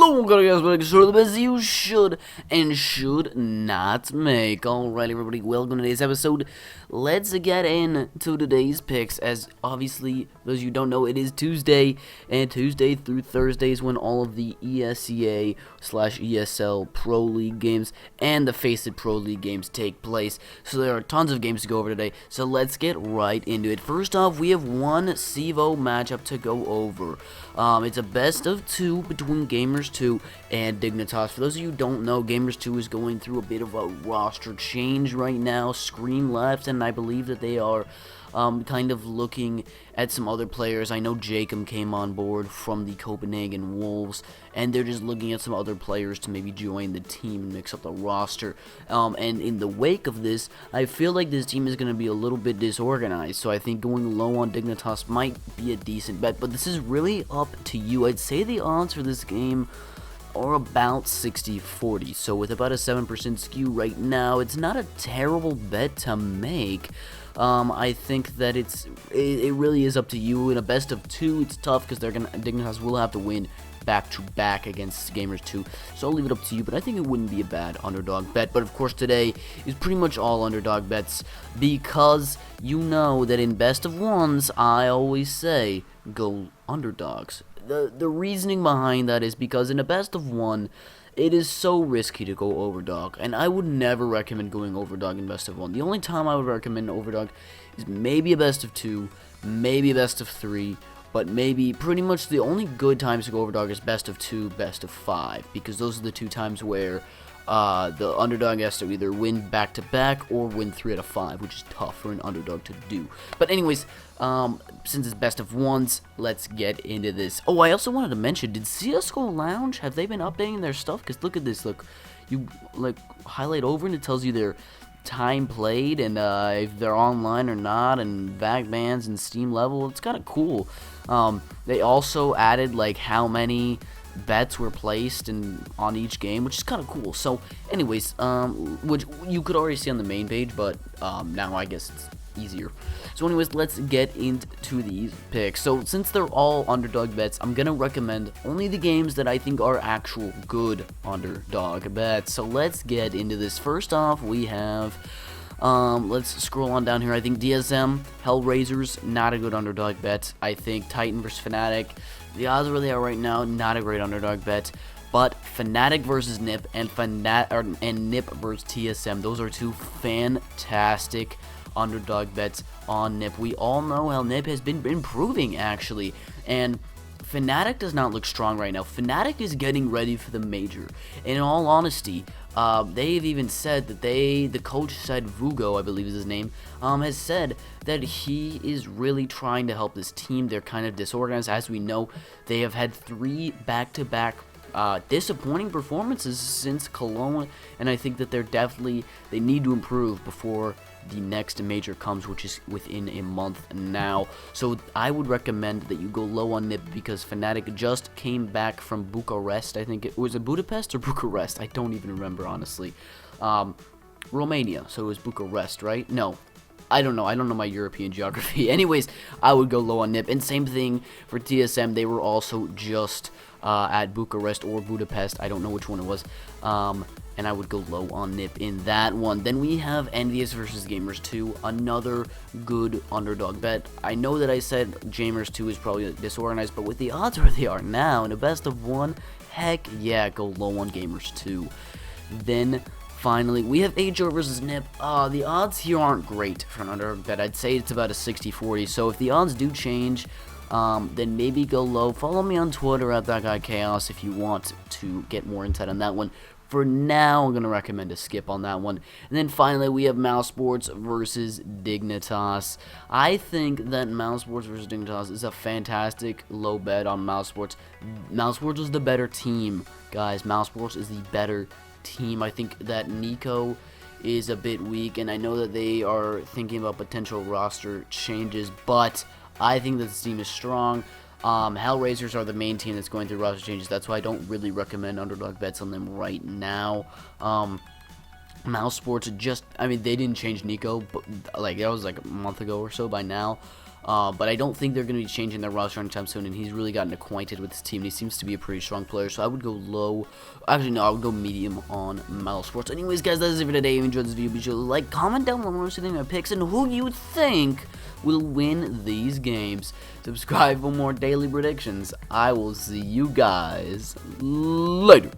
Hello guys, make sure the best you should and should not make. Alright everybody, welcome to today's episode. Let's get into today's picks, as obviously, those of you who don't know, it is Tuesday, and Tuesday through Thursday is when all of the ESEA/ESL Pro League games and the Face It Pro League games take place. So there are tons of games to go over today, so let's get right into it. First off, we have one CSGO matchup to go over. It's a best of two between Gamers 2 and Dignitas. For those of you who don't know, Gamers 2 is going through a bit of a roster change right now. Screen left, and I believe that they are kind of looking at some other players. I know Jacob came on board from the Copenhagen Wolves, and they're just looking at some other players to maybe join the team and mix up the roster. And in the wake of this, I feel like this team is going to be a little bit disorganized, so I think going low on Dignitas might be a decent bet, but this is really up to you. I'd say the odds for this game are about 60-40, so with about a 7% skew right now, it's not a terrible bet to make. I think that it really is up to you. In a best of two, it's tough because Dignitas will have to win back-to-back against Gamers 2, so I'll leave it up to you, but I think it wouldn't be a bad underdog bet. But of course today is pretty much all underdog bets, because you know that in best of ones, I always say go underdogs. The reasoning behind that is because in a best of one, it is so risky to go overdog, and I would never recommend going overdog in best of one. The only time I would recommend overdog is maybe a best of two, maybe a best of three, but maybe pretty much the only good times to go overdog is best of two, best of five, because those are the two times where the underdog has to either win back-to-back or win 3 out of 5, which is tough for an underdog to do. But anyways, since it's best of ones, let's get into this. Oh, I also wanted to mention, did CSGO Lounge, have they been updating their stuff? Because look at this, look, you like highlight over and it tells you their time played and if they're online or not, and back bans and Steam level. It's kind of cool. They also added like how many bets were placed on each game, which is kind of cool. So anyways, which you could already see on the main page, but now I guess it's easier. So anyways, let's get into these picks. So since they're all underdog bets, I'm gonna recommend only the games that I think are actual good underdog bets. So let's get into this. First off, we have let's scroll on down here. I think TSM, Hellraisers, not a good underdog bet. I think Titan versus Fnatic, the odds where they are right now, not a great underdog bet. But Fnatic versus NiP and NiP versus TSM, those are two fantastic underdog bets on NiP. We all know how NiP has been improving, actually, and Fnatic does not look strong right now. Fnatic is getting ready for the major. And in all honesty, they've even said that the coach said, Vugo, I believe is his name, has said that he is really trying to help this team. They're kind of disorganized. As we know, they have had 3 back-to-back disappointing performances since Cologne, and I think that they need to improve before the next major comes, which is within a month now. So I would recommend that you go low on NiP, because Fnatic just came back from Bucharest. I think it was Budapest or Bucharest, I don't even remember, honestly. Romania, so it was Bucharest, right? No, I don't know my European geography. Anyways, I would go low on NiP. And same thing for TSM, they were also just at Bucharest or Budapest, I don't know which one it was, and I would go low on NiP in that one. Then we have EnVyUs versus Gamers 2, another good underdog bet. I know that I said Gamers 2 is probably disorganized, but with the odds where they are now, in a best of one, heck yeah, go low on Gamers 2. Then finally, we have HR versus NiP. The odds here aren't great for an underdog bet. I'd say it's about a 60-40, so if the odds do change, then maybe go low. Follow me on Twitter at ThatGuyChaos if you want to get more insight on that one. For now, I'm going to recommend a skip on that one. And then finally, we have Mousesports versus Dignitas. I think that Mousesports versus Dignitas is a fantastic low bet on Mousesports. Mousesports is the better team, guys. Mousesports is the better team. I think that Nico is a bit weak, and I know that they are thinking about potential roster changes, but I think that this team is strong. Hellraisers are the main team that's going through roster changes. That's why I don't really recommend underdog bets on them right now. Mousesports they didn't change Nico, but like that was like a month ago or so by now. But I don't think they're going to be changing their roster anytime soon, and he's really gotten acquainted with his team, and he seems to be a pretty strong player, so I would go low. Actually, no, I would go medium on Metal Sports. Anyways, guys, that is it for today. If you enjoyed this video, be sure to like, comment down below what you think of my picks, and who you think will win these games. Subscribe for more daily predictions. I will see you guys later.